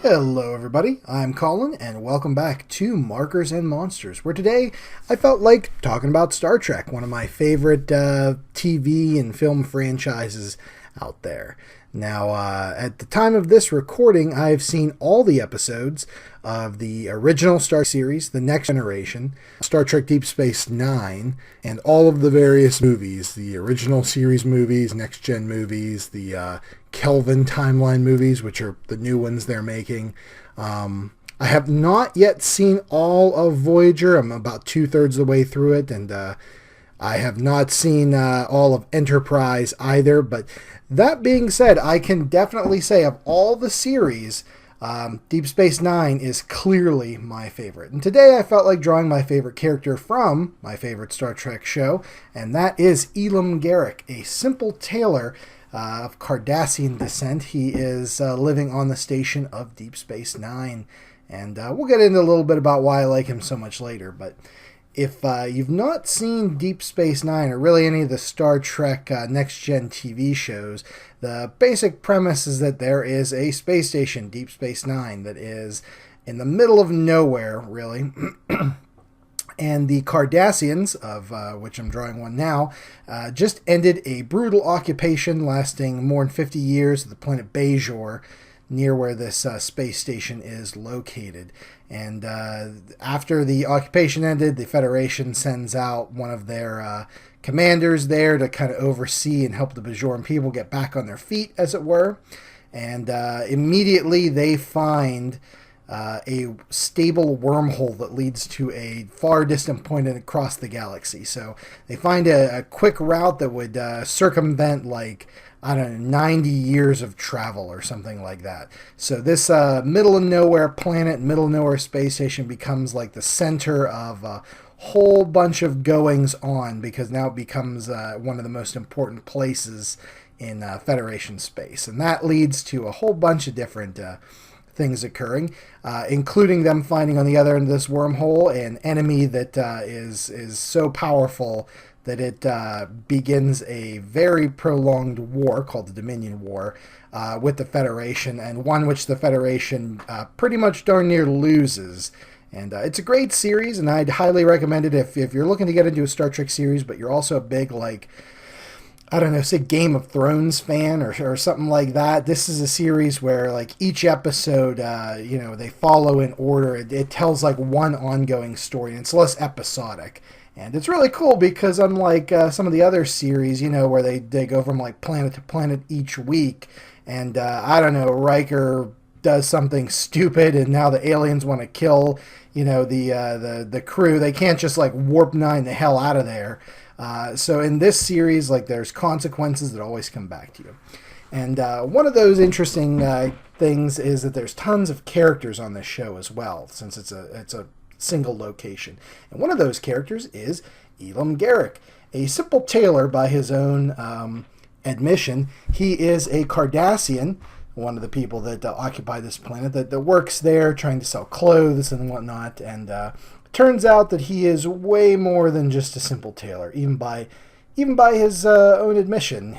Hello everybody, I'm Colin and welcome back to Markers and Monsters, where today I felt like talking about Star Trek, one of my favorite TV and film franchises out there. Now, at the time of this recording, I've seen all the episodes of the original Star series, The Next Generation, Star Trek Deep Space Nine, and all of the various movies, the original series movies, Next Gen movies, the Kelvin timeline movies, which are the new ones they're making. I have not yet seen all of Voyager. I'm about 2/3 of the way through it, and I have not seen all of Enterprise either. But that being said, I can definitely say of all the series, Deep Space Nine is clearly my favorite. And today I felt like drawing my favorite character from my favorite Star Trek show, and that is Elam Garak, a simple tailor of Cardassian descent. He is living on the station of Deep Space Nine. And we'll get into a little bit about why I like him so much later. But if you've not seen Deep Space Nine, or really any of the Star Trek Next Gen TV shows, the basic premise is that there is a space station, Deep Space Nine, that is in the middle of nowhere, really. And the Cardassians, of which I'm drawing one now, just ended a brutal occupation lasting more than 50 years of the planet Bajor, near where this space station is located. And after the occupation ended, the Federation sends out one of their commanders there to kind of oversee and help the Bajoran people get back on their feet, as it were. And immediately they find a stable wormhole that leads to a far distant point across the galaxy. So they find a quick route that would circumvent, like, I don't know, 90 years of travel or something like that. So this middle of nowhere planet, middle of nowhere space station becomes like the center of a whole bunch of goings on, because now it becomes one of the most important places in Federation space. And that leads to a whole bunch of different things occurring, including them finding on the other end of this wormhole an enemy that is so powerful that it begins a very prolonged war called the Dominion War with the Federation, and one which the Federation pretty much darn near loses. And it's a great series, and I'd highly recommend it if you're looking to get into a Star Trek series, but you're also a big, like, I don't know, say Game of Thrones fan or something like that. This is a series where, like, each episode, they follow in order. It tells, like, one ongoing story, and it's less episodic. And it's really cool because unlike some of the other series, where they go from, like, planet to planet each week, and, I don't know, Riker does something stupid, and now the aliens want to kill, the crew. They can't just, like, warp 9 the hell out of there. So in this series, like, there's consequences that always come back to you. And one of those interesting things is that there's tons of characters on this show as well, since it's a single location. And one of those characters is Elam Garak, a simple tailor by his own admission. He is a Cardassian, one of the people that occupy this planet, that works there trying to sell clothes and whatnot. And turns out that he is way more than just a simple tailor, even by his own admission.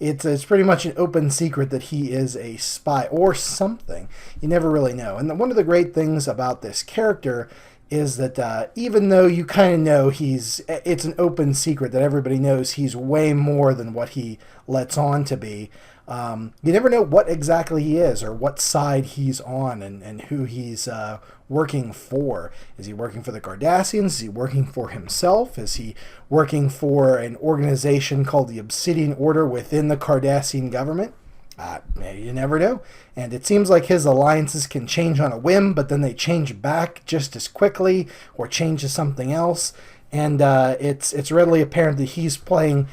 It's pretty much an open secret that he is a spy or something. You never really know. And one of the great things about this character is that even though you kind of know it's an open secret that everybody knows he's way more than what he lets on to be, you never know what exactly he is or what side he's on and who he's working for. Is he working for the Cardassians? Is he working for himself? Is he working for an organization called the Obsidian Order within the Cardassian government? You never know. And it seems like his alliances can change on a whim, but then they change back just as quickly or change to something else. And it's readily apparent that he's playing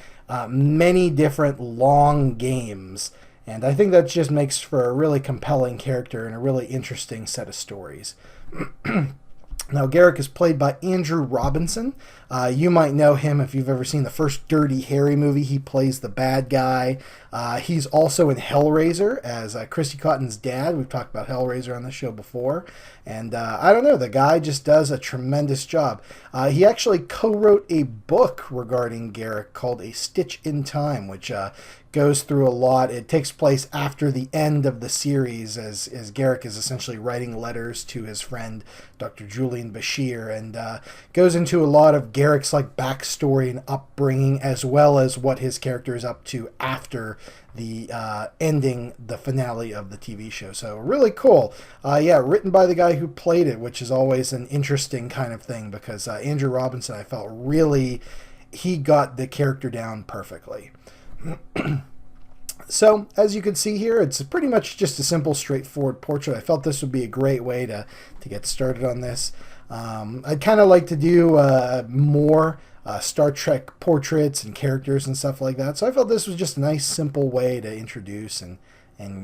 many different long games. And I think that just makes for a really compelling character and a really interesting set of stories. Now, Garak is played by Andrew Robinson. You might know him if you've ever seen the first Dirty Harry movie. He plays the bad guy. He's also in Hellraiser as Christy Cotton's dad. We've talked about Hellraiser on the show before. And I don't know, the guy just does a tremendous job. He actually co-wrote a book regarding Garak called A Stitch in Time, which goes through a lot. It takes place after the end of the series, as Garak is essentially writing letters to his friend Dr. Julian Bashir, and goes into a lot of Garak's like backstory and upbringing, as well as what his character is up to after the ending, the finale of the TV show. So really cool. Yeah, written by the guy who played it, which is always an interesting kind of thing, because Andrew Robinson, I felt really, he got the character down perfectly. So, as you can see here, it's pretty much just a simple, straightforward portrait. I felt this would be a great way to get started on this. I'd kind of like to do more Star Trek portraits and characters and stuff like that. So I felt this was just a nice, simple way to introduce and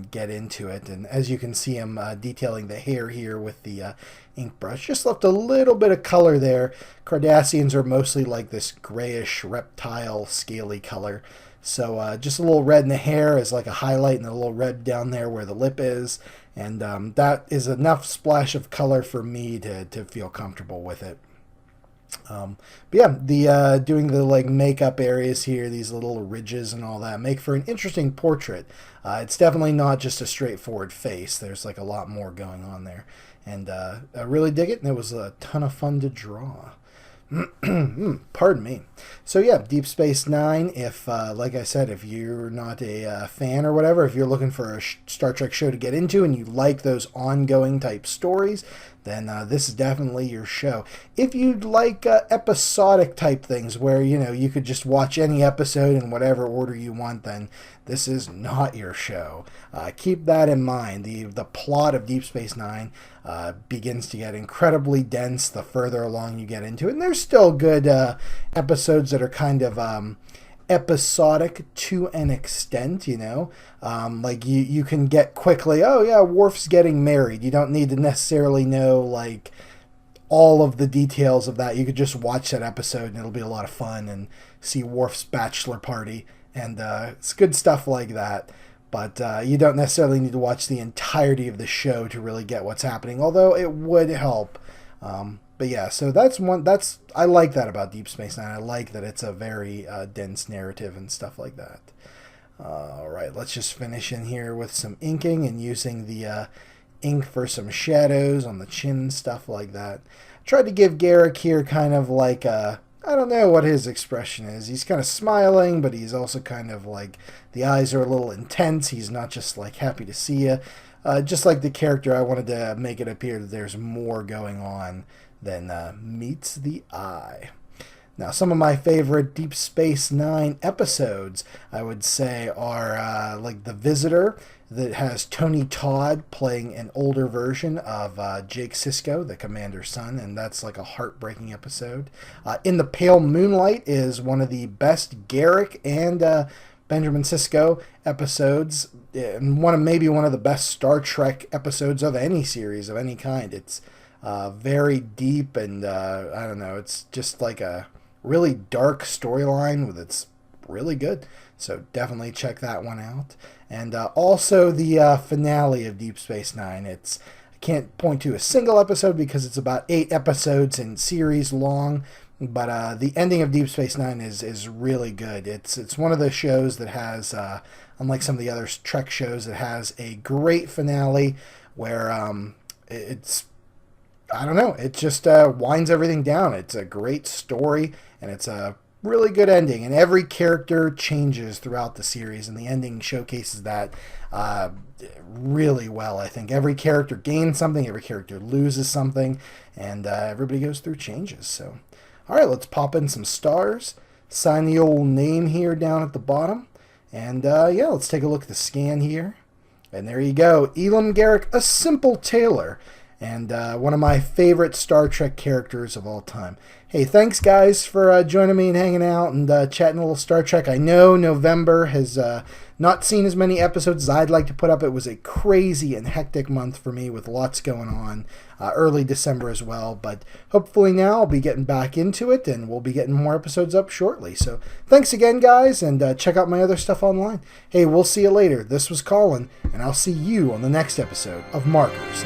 get into it. And as you can see, I'm detailing the hair here with the ink brush. Just left a little bit of color there. Cardassians are mostly like this grayish reptile scaly color. So just a little red in the hair is like a highlight, and a little red down there where the lip is. And that is enough splash of color for me to feel comfortable with it. But yeah, the doing the like makeup areas here, these little ridges and all that, make for an interesting portrait. It's definitely not just a straightforward face. There's like a lot more going on there. And I really dig it, and it was a ton of fun to draw. Pardon me. So yeah, Deep Space Nine. If, like I said, if you're not a fan or whatever, if you're looking for a Star Trek show to get into and you like those ongoing type stories, then this is definitely your show. If you'd like episodic type things where, you know, you could just watch any episode in whatever order you want, then this is not your show. Keep that in mind. The plot of Deep Space Nine begins to get incredibly dense the further along you get into it. And there's still good episodes that are kind of episodic to an extent, you know. Like you can get quickly, oh yeah, Worf's getting married. You don't need to necessarily know like all of the details of that. You could just watch that episode and it'll be a lot of fun, and see Worf's bachelor party, and it's good stuff like that. But you don't necessarily need to watch the entirety of the show to really get what's happening, although it would help. But yeah, so I like that about Deep Space Nine. I like that it's a very dense narrative and stuff like that. All right, let's just finish in here with some inking and using the ink for some shadows on the chin, stuff like that. Tried to give Garak here kind of like I don't know what his expression is. He's kind of smiling, but he's also kind of like, the eyes are a little intense. He's not just like happy to see you. Just like the character, I wanted to make it appear that there's more going on than meets the eye. Now, some of my favorite Deep Space Nine episodes, I would say, are like The Visitor, that has Tony Todd playing an older version of Jake Sisko, the commander's son, and that's like a heartbreaking episode. In the Pale Moonlight is one of the best Garak and Benjamin Sisko episodes, and maybe one of the best Star Trek episodes of any series of any kind. It's very deep, and I don't know, it's just like a really dark storyline with it's really good. So definitely check that one out. And also the finale of Deep Space Nine. I can't point to a single episode because it's about 8 episodes in series long. But the ending of Deep Space Nine is really good. It's one of the shows that has, unlike some of the other Trek shows, it has a great finale where I don't know, it just winds everything down. It's a great story, and it's a really good ending, and every character changes throughout the series, and the ending showcases that really well. I think every character gains something, every character loses something, and everybody goes through changes. So, all right, let's pop in some stars, sign the old name here down at the bottom, and yeah, let's take a look at the scan here. And there you go, Elam Garak, a simple tailor, and one of my favorite Star Trek characters of all time. Hey, thanks guys for joining me and hanging out and chatting a little Star Trek. I know November has not seen as many episodes as I'd like to put up. It was a crazy and hectic month for me with lots going on. Early December as well, but hopefully now I'll be getting back into it, and we'll be getting more episodes up shortly. So thanks again, guys, and check out my other stuff online. Hey, we'll see you later. This was Colin, and I'll see you on the next episode of Markers